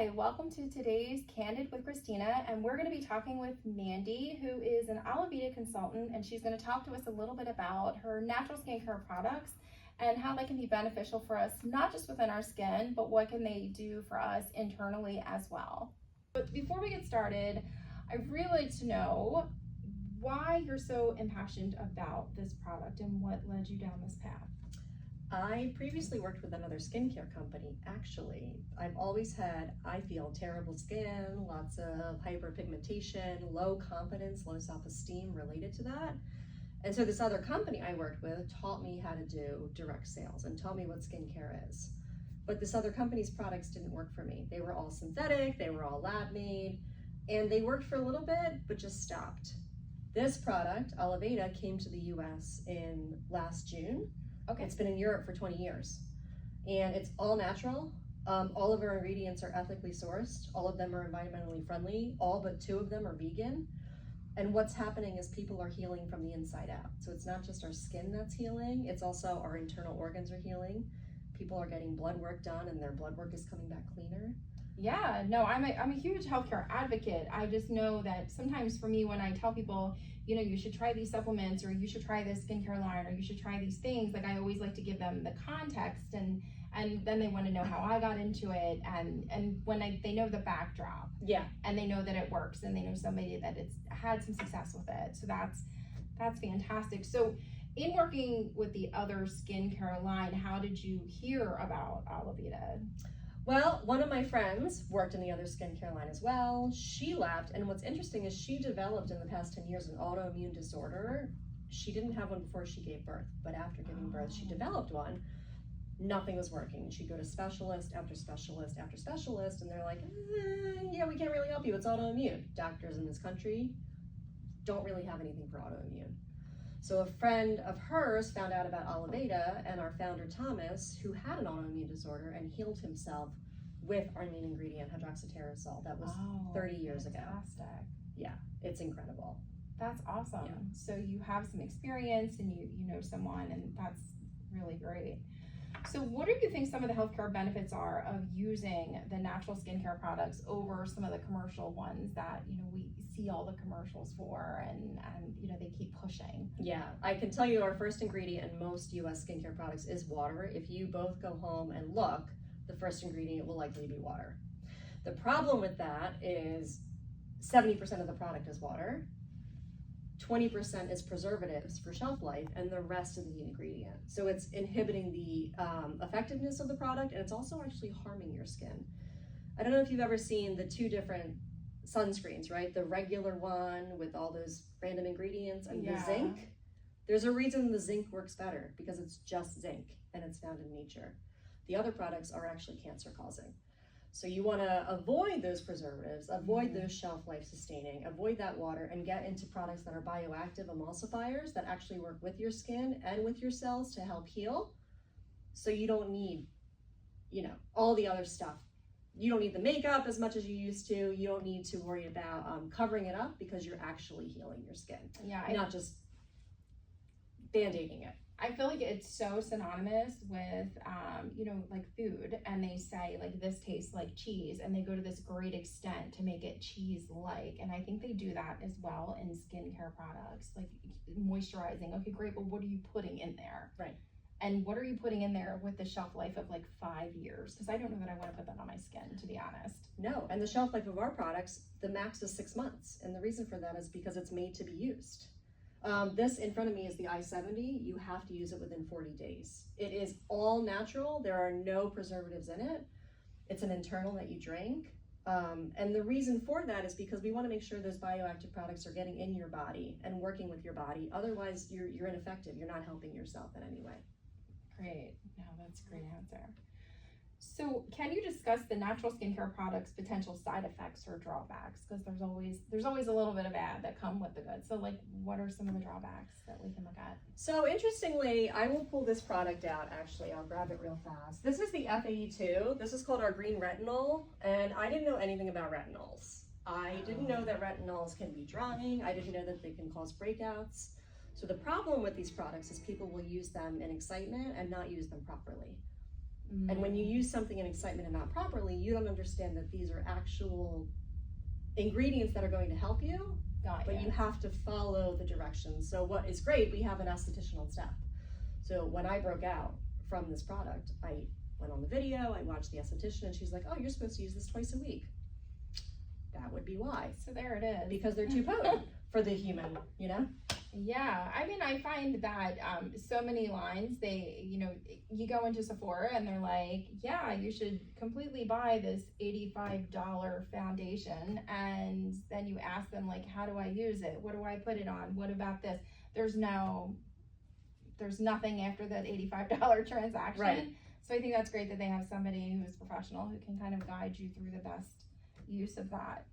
Hi, welcome to today's Candid with Cristina, and we're going to be talking with Mandi, who is an Oliveda consultant, and she's going to talk to us a little bit about her natural skincare products and how they can be beneficial for us, not just within our skin, but what can they do for us internally as well. But before we get started, I'd really like to know why you're so impassioned about this product and what led you down this path. I previously worked with another skincare company, actually. I've always had, I feel, terrible skin, lots of hyperpigmentation, low confidence, low self-esteem related to that. And so this other company I worked with taught me how to do direct sales and taught me what skincare is. But this other company's products didn't work for me. They were all synthetic, they were all lab made, and they worked for a little bit, but just stopped. This product, Oliveda, came to the US in last June. Okay. It's been in Europe for 20 years, and it's all natural. All of our ingredients are ethically sourced. All of them are environmentally friendly. All but 2 of them are vegan. And what's happening is people are healing from the inside out. So it's not just our skin that's healing, it's also our internal organs are healing. People are getting blood work done and their blood work is coming back cleaner. Yeah, no, I'm a huge healthcare advocate. I just know that sometimes for me, when I tell people, you know, you should try these supplements or you should try this skincare line or you should try these things, like I always like to give them the context and then they want to know how I got into it and when they know the backdrop. Yeah. And they know that it works and they know somebody that it's had some success with it. So that's fantastic. So in working with the other skincare line, how did you hear about Oliveda? Well, one of my friends worked in the other skincare line as well. She left, and what's interesting is she developed in the past 10 years an autoimmune disorder. She didn't have one before she gave birth, but after giving birth, she developed one. Nothing was working. She'd go to specialist after specialist after specialist, and they're like, yeah, we can't really help you. It's autoimmune. Doctors in this country don't really have anything for autoimmune. So a friend of hers found out about Oliveda, and our founder Thomas, who had an autoimmune disorder and healed himself with our main ingredient, hydroxyterosol. That was 30 years ago. Fantastic. Yeah, it's incredible. That's awesome. Yeah. So you have some experience and you know someone, and that's really great. So what do you think some of the healthcare benefits are of using the natural skincare products over some of the commercial ones that, you know, we see all the commercials for and you know, they keep pushing? Yeah, I can tell you our first ingredient in most US skincare products is water. If you both go home and look, the first ingredient will likely be water. The problem with that is 70% of the product is water, 20% is preservatives for shelf life, and the rest is the ingredient. So it's inhibiting the effectiveness of the product, and it's also actually harming your skin. I don't know if you've ever seen the 2 different sunscreens, right? The regular one with all those random ingredients and the zinc. There's a reason the zinc works better, because it's just zinc and it's found in nature. The other products are actually cancer causing. So you want to avoid those preservatives, avoid those shelf life sustaining, avoid that water, and get into products that are bioactive emulsifiers that actually work with your skin and with your cells to help heal. So you don't need, you know, all the other stuff. You don't need the makeup as much as you used to. You don't need to worry about covering it up, because you're actually healing your skin. Yeah, not just band-aiding it. I feel like it's so synonymous with, you know, like food, and they say like this tastes like cheese, and they go to this great extent to make it cheese-like, and I think they do that as well in skincare products, like moisturizing. Okay, great, but what are you putting in there? Right. And what are you putting in there with the shelf life of like 5 years? Because I don't know that I want to put that on my skin, to be honest. No, and the shelf life of our products, the max is 6 months, and the reason for that is because it's made to be used. This in front of me is the I-70. You have to use it within 40 days. It is all natural. There are no preservatives in it. It's an internal that you drink. And the reason for that is because we want to make sure those bioactive products are getting in your body and working with your body. Otherwise, you're ineffective. You're not helping yourself in any way. Great. No, that's a great answer. So can you discuss the natural skincare products' potential side effects or drawbacks? Because there's always a little bit of bad that come with the good. So like, what are some of the drawbacks that we can look at? So interestingly, I will pull this product out. Actually, I'll grab it real fast. This is the FAE2. This is called our green retinol, and I didn't know anything about retinols. I didn't know that retinols can be drying. I didn't know that they can cause breakouts. So the problem with these products is people will use them in excitement and not use them properly. And when you use something in excitement and not properly, you don't understand that these are actual ingredients that are going to help you, but you have to follow the directions. So what is great, we have an esthetician step. So when I broke out from this product, I went on the video, I watched the esthetician, and she's like, oh, you're supposed to use this twice a week. That would be why. So there it is. Because they're too potent for the human, you know? Yeah, I mean, I find that so many lines, you go into Sephora and they're like, yeah, you should completely buy this $85 foundation. And then you ask them, like, how do I use it? What do I put it on? What about this? There's nothing after that $85 transaction. Right. So I think that's great that they have somebody who's professional who can kind of guide you through the best use of that.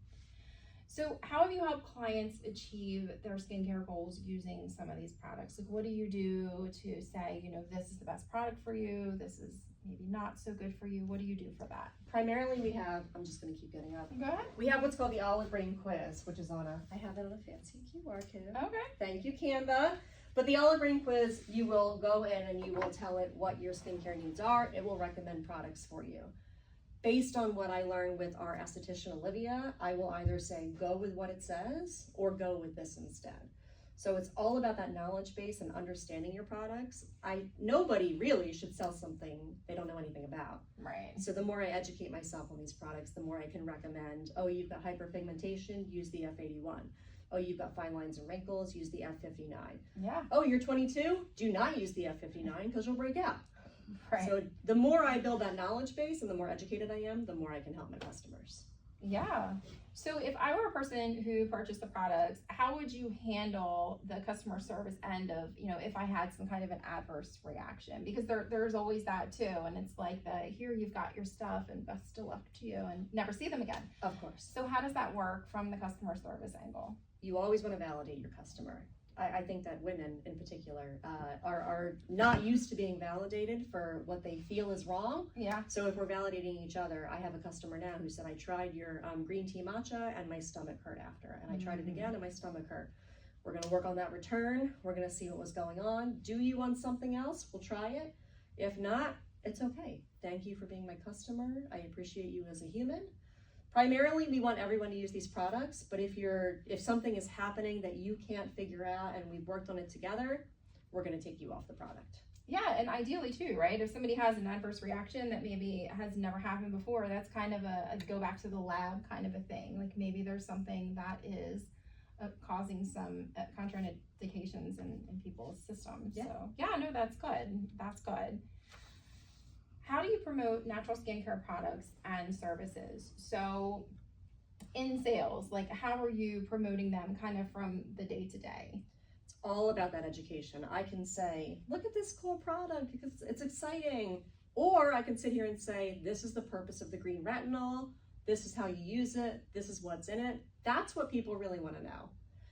So how have you helped clients achieve their skincare goals using some of these products? Like, what do you do to say, this is the best product for you, this is maybe not so good for you? What do you do for that? Primarily we have, I'm just gonna keep getting up. Go ahead. We have what's called the Olive Brain Quiz, which is I have it on a fancy QR code. Okay. Thank you, Canva. But the Olive Brain Quiz, you will go in and you will tell it what your skincare needs are. It will recommend products for you. Based on what I learned with our esthetician, Olivia, I will either say, go with what it says or go with this instead. So it's all about that knowledge base and understanding your products. Nobody really should sell something they don't know anything about. Right. So the more I educate myself on these products, the more I can recommend, oh, you've got hyperpigmentation, use the F81. Oh, you've got fine lines and wrinkles, use the F59. Yeah. Oh, you're 22, do not use the F59 because you'll break out. Right. So the more I build that knowledge base and the more educated I am, the more I can help my customers. Yeah. So if I were a person who purchased the products, how would you handle the customer service end of, if I had some kind of an adverse reaction? Because there's always that too. And it's like here you've got your stuff and best of luck to you, and never see them again. Of course. So how does that work from the customer service angle? You always want to validate your customer. I think that women in particular are not used to being validated for what they feel is wrong. Yeah. So if we're validating each other, I have a customer now who said, I tried your green tea matcha and my stomach hurt after. And I tried it again and my stomach hurt. We're going to work on that return. We're going to see what was going on. Do you want something else? We'll try it. If not, it's okay. Thank you for being my customer. I appreciate you as a human. Primarily, we want everyone to use these products, but if something is happening that you can't figure out and we've worked on it together, we're going to take you off the product. Yeah, and ideally too, right? If somebody has an adverse reaction that maybe has never happened before, that's kind of a go back to the lab kind of a thing. Like maybe there's something that is causing some contraindications in people's systems. Yeah. So yeah, no, that's good. That's good. How do you promote natural skincare products and services? So in sales, like how are you promoting them kind of from the day to day? It's all about that education. I can say, look at this cool product because it's exciting. Or I can sit here and say, this is the purpose of the green retinol. This is how you use it. This is what's in it. That's what people really want to know.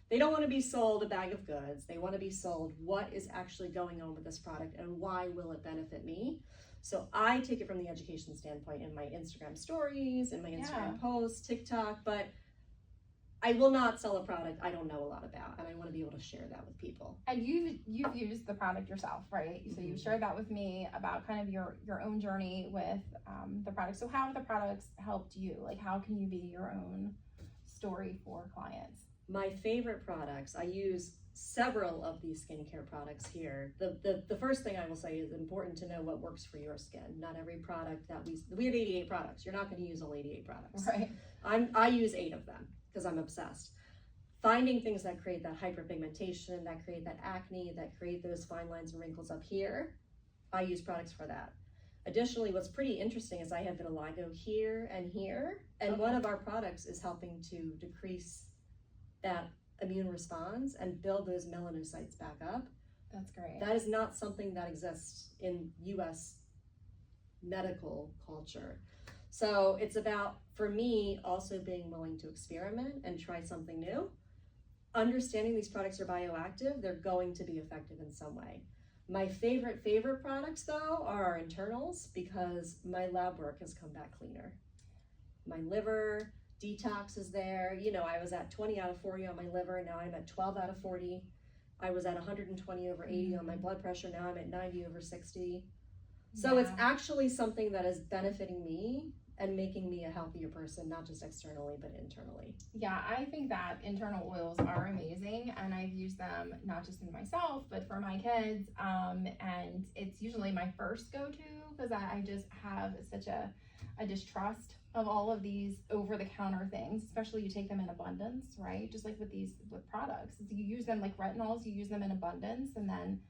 They don't want to be sold a bag of goods. They want to be sold what is actually going on with this product and why will it benefit me. So I take it from the education standpoint in my Instagram stories, in my Instagram posts, TikTok, but I will not sell a product I don't know a lot about, and I want to be able to share that with people. And you've used the product yourself, right? So you've shared that with me about kind of your own journey with the product. So how have the products helped you? Like how can you be your own story for clients? My favorite products, I use several of these skincare products here. The first thing I will say is important to know what works for your skin. Not every product that we have 88 products. You're not going to use all 88 products. Right. I use 8 of them because I'm obsessed. Finding things that create that hyperpigmentation, that create that acne, that create those fine lines and wrinkles up here, I use products for that. Additionally, what's pretty interesting is I have vitiligo here, and one of our products is helping to decrease that immune response and build those melanocytes back up. That's great. That is not something that exists in US medical culture. So it's about, for me, also being willing to experiment and try something new. Understanding these products are bioactive, they're going to be effective in some way. My favorite products though are our internals because my lab work has come back cleaner. My liver detox is there. I was at 20 out of 40 on my liver. Now I'm at 12 out of 40. I was at 120 over 80 on my blood pressure. Now I'm at 90 over 60. So it's Yeah. actually something that is benefiting me and making me a healthier person, not just externally, but internally. Yeah, I think that internal oils are amazing, and I've used them not just in myself, but for my kids. And it's usually my first go-to because I just have such a distrust of all of these over-the-counter things, especially you take them in abundance, right? Just like with products, you use them like retinols, you use them in abundance, and then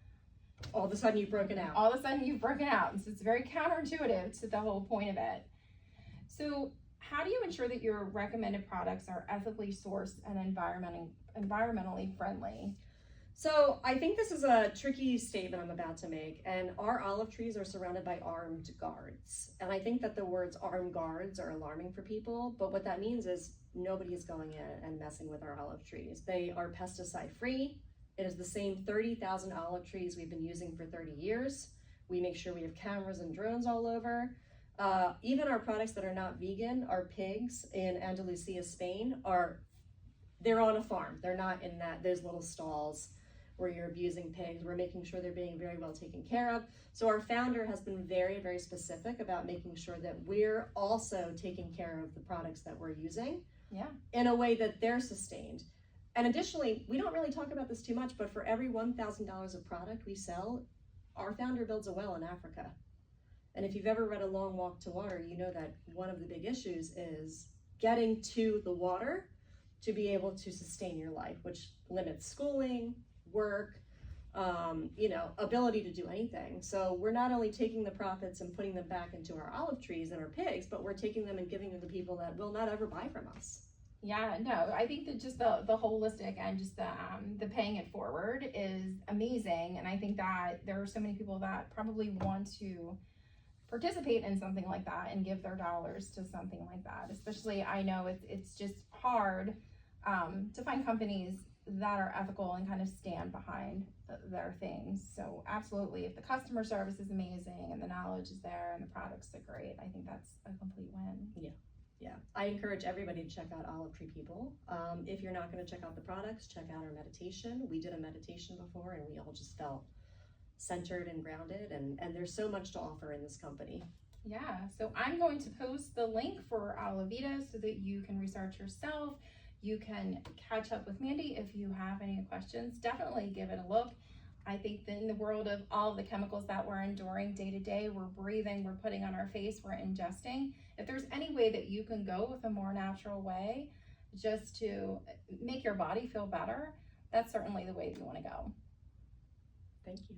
All of a sudden you've broken out. all of a sudden you've broken out. And so it's very counterintuitive to the whole point of it. So how do you ensure that your recommended products are ethically sourced and environmentally friendly? So I think this is a tricky statement I'm about to make, and our olive trees are surrounded by armed guards. And I think that the words armed guards are alarming for people, but what that means is nobody is going in and messing with our olive trees. They are pesticide free. It is the same 30,000 olive trees we've been using for 30 years. We make sure we have cameras and drones all over. Even our products that are not vegan, our pigs in Andalusia, Spain, they're on a farm. They're not in those little stalls where you're abusing pigs. We're making sure they're being very well taken care of. So our founder has been very, very specific about making sure that we're also taking care of the products that we're using in a way that they're sustained. And additionally, we don't really talk about this too much, but for every $1,000 of product we sell, our founder builds a well in Africa. And if you've ever read A Long Walk to Water, you know that one of the big issues is getting to the water to be able to sustain your life, which limits schooling, work, ability to do anything. So we're not only taking the profits and putting them back into our olive trees and our pigs, but we're taking them and giving them to people that will not ever buy from us. Yeah, no, I think that just the holistic and just the paying it forward is amazing. And I think that there are so many people that probably want to participate in something like that and give their dollars to something like that. Especially, I know it's just hard to find companies that are ethical and kind of stand behind their things. So absolutely, if the customer service is amazing and the knowledge is there and the products are great, I think that's a complete win. Yeah, I encourage everybody to check out Olive Tree People. If you're not going to check out the products, check out our meditation. We did a meditation before and we all just felt centered and grounded, and there's so much to offer in this company. Yeah, so I'm going to post the link for Oliveda so that you can research yourself. You can catch up with Mandi if you have any questions. Definitely give it a look. I think that in the world of all of the chemicals that we're enduring day to day, we're breathing, we're putting on our face, we're ingesting. If there's any way that you can go with a more natural way just to make your body feel better, that's certainly the way you want to go. Thank you.